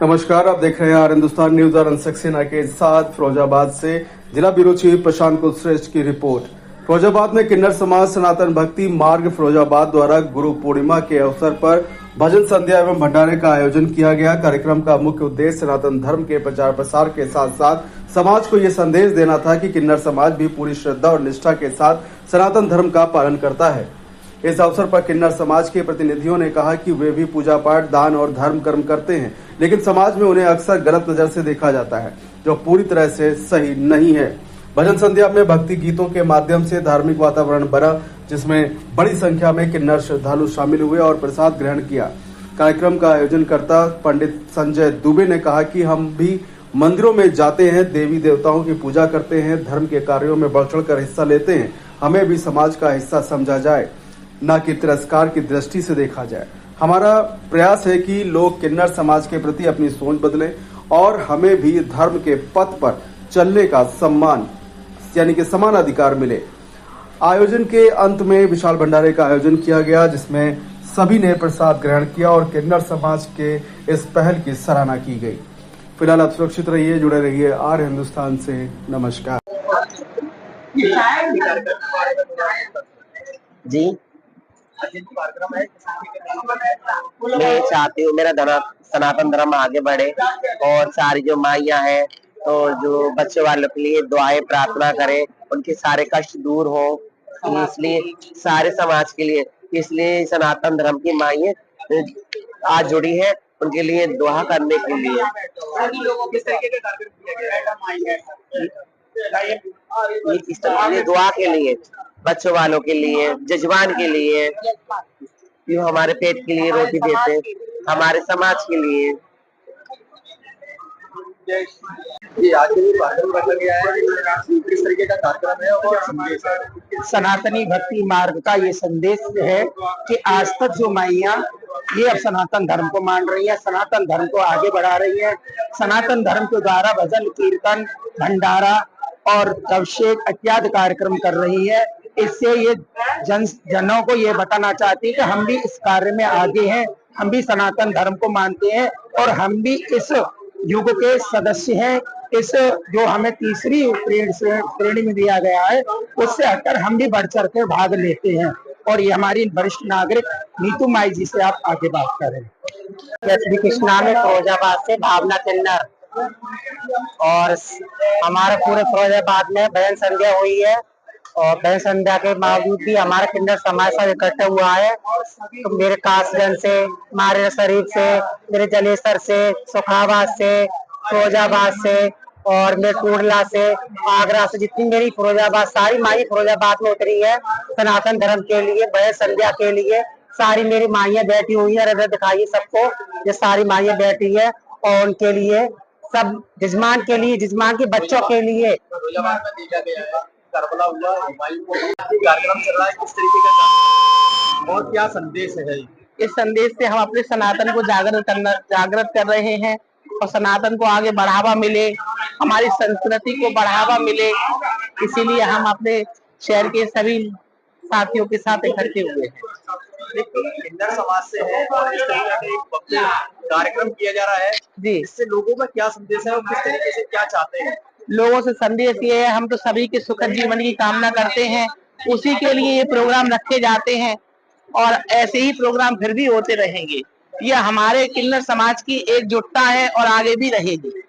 नमस्कार, आप देख रहे हैं आर हिंदुस्तान न्यूज और सक्सेना के साथ फिरोजाबाद से जिला ब्यूरो चीफ प्रशांत कुलश्रेष्ठ की रिपोर्ट। फिरोजाबाद में किन्नर समाज सनातन भक्ति मार्ग फिरोजाबाद द्वारा गुरु पूर्णिमा के अवसर पर भजन संध्या एवं भंडारे का आयोजन किया गया। कार्यक्रम का मुख्य उद्देश्य सनातन धर्म के प्रचार प्रसार के साथ साथ समाज को ये संदेश देना था कि किन्नर समाज भी पूरी श्रद्धा और निष्ठा के साथ सनातन धर्म का पालन करता है। इस अवसर पर किन्नर समाज के प्रतिनिधियों ने कहा कि वे भी पूजा पाठ, दान और धर्म कर्म करते हैं, लेकिन समाज में उन्हें अक्सर गलत नजर से देखा जाता है, जो पूरी तरह से सही नहीं है। भजन संध्या में भक्ति गीतों के माध्यम से धार्मिक वातावरण बना, जिसमें बड़ी संख्या में किन्नर श्रद्धालु शामिल हुए और प्रसाद ग्रहण किया। कार्यक्रम का आयोजनकर्ता पंडित संजय दुबे ने कहा कि हम भी मंदिरों में जाते हैं, देवी देवताओं की पूजा करते हैं, धर्म के कार्यों में बढ़ चढ़ कर हिस्सा लेते हैं। हमें भी समाज का हिस्सा समझा जाए, न कि तिरस्कार की दृष्टि से देखा जाए। हमारा प्रयास है कि लोग किन्नर समाज के प्रति अपनी सोच बदलें और हमें भी धर्म के पथ पर चलने का सम्मान यानी कि समान अधिकार मिले। आयोजन के अंत में विशाल भंडारे का आयोजन किया गया, जिसमें सभी ने प्रसाद ग्रहण किया और किन्नर समाज के इस पहल की सराहना की गई। फिलहाल आप सुरक्षित रहिए, जुड़े रहिए आर हिंदुस्तान से। नमस्कार जी। मैं चाहती हूँ मेरा सनातन धर्म आगे बढ़े और सारी जो माइयाँ हैं तो जो बच्चे वालों के लिए दुआएं प्रार्थना करें, उनके सारे कष्ट दूर हो, इसलिए सारे समाज के लिए, इसलिए सनातन धर्म की माइयाँ आज जुड़ी है, उनके लिए दुआ करने के लिए। किस तरह की दुआ के लिए? बच्चों वालों के लिए, जजमान के लिए, जो हमारे पेट के लिए रोटी देते, हमारे समाज के लिए। किस तरीके का कार्यक्रम है और संदेश है? सनातनी भक्ति मार्ग का ये संदेश है कि आज तक जो माइयाँ ये अब सनातन धर्म को मान रही है, सनातन धर्म को आगे बढ़ा रही है, सनातन धर्म के द्वारा भजन कीर्तन भंडारा और अभिषेक इत्यादि कार्यक्रम कर रही है। इससे ये जनों को ये बताना चाहती है कि हम भी इस कार्य में आगे हैं, हम भी सनातन धर्म को मानते हैं और हम भी इस युग के सदस्य हैं। इस जो हमें तीसरी श्रेणी में दिया गया है, उससे हटकर हम भी बढ़ चढ़ कर भाग लेते हैं। और ये हमारी वरिष्ठ नागरिक नीतू माई जी से आप आगे बात करें। जय श्री कृष्णा में फिरोजाबाद से भावना किन्नर, और हमारे पूरे फिरोजाबाद में भजन संध्या हुई है और भजन संध्या के बावजूद भी हमारा किन्नर समाज सब इकट्ठा हुआ है। तो मेरे कासगंज से, मारे शरीफ से, मेरे जलेसर से, सुखाबाद से, फिरोजाबाद से और मेरे टूडला से, आगरा से, जितनी मेरी फिरोजाबाद सारी माई फिरोजाबाद में उतरी है सनातन धर्म के लिए, भजन संध्या के लिए। सारी मेरी माइयाँ बैठी हुई है, हृदय दिखाइए सबको, ये सारी माइयाँ बैठी है और उनके लिए सब जजमान के लिए, जजमान के बच्चों के लिए। करबला हुआ कार्यक्रम चल रहा है, किस तरीके का और क्या संदेश है? इस संदेश से हम अपने सनातन को जागृत कर रहे हैं और सनातन को आगे बढ़ावा मिले, हमारी संस्कृति को बढ़ावा मिले, इसीलिए हम अपने शहर के सभी साथियों के साथ इकट्ठे हुए हैं। किन्नर समाज से है और इस तरीके का एक भव्य कार्यक्रम किया जा रहा है जी। इससे लोगों का क्या संदेश है और किस तरीके से क्या चाहते हैं? लोगों से संदेश ये है, हम तो सभी के सुखद जीवन की कामना करते हैं, उसी के लिए ये प्रोग्राम रखे जाते हैं और ऐसे ही प्रोग्राम फिर भी होते रहेंगे। यह हमारे किन्नर समाज की एकजुटता है और आगे भी रहेगी।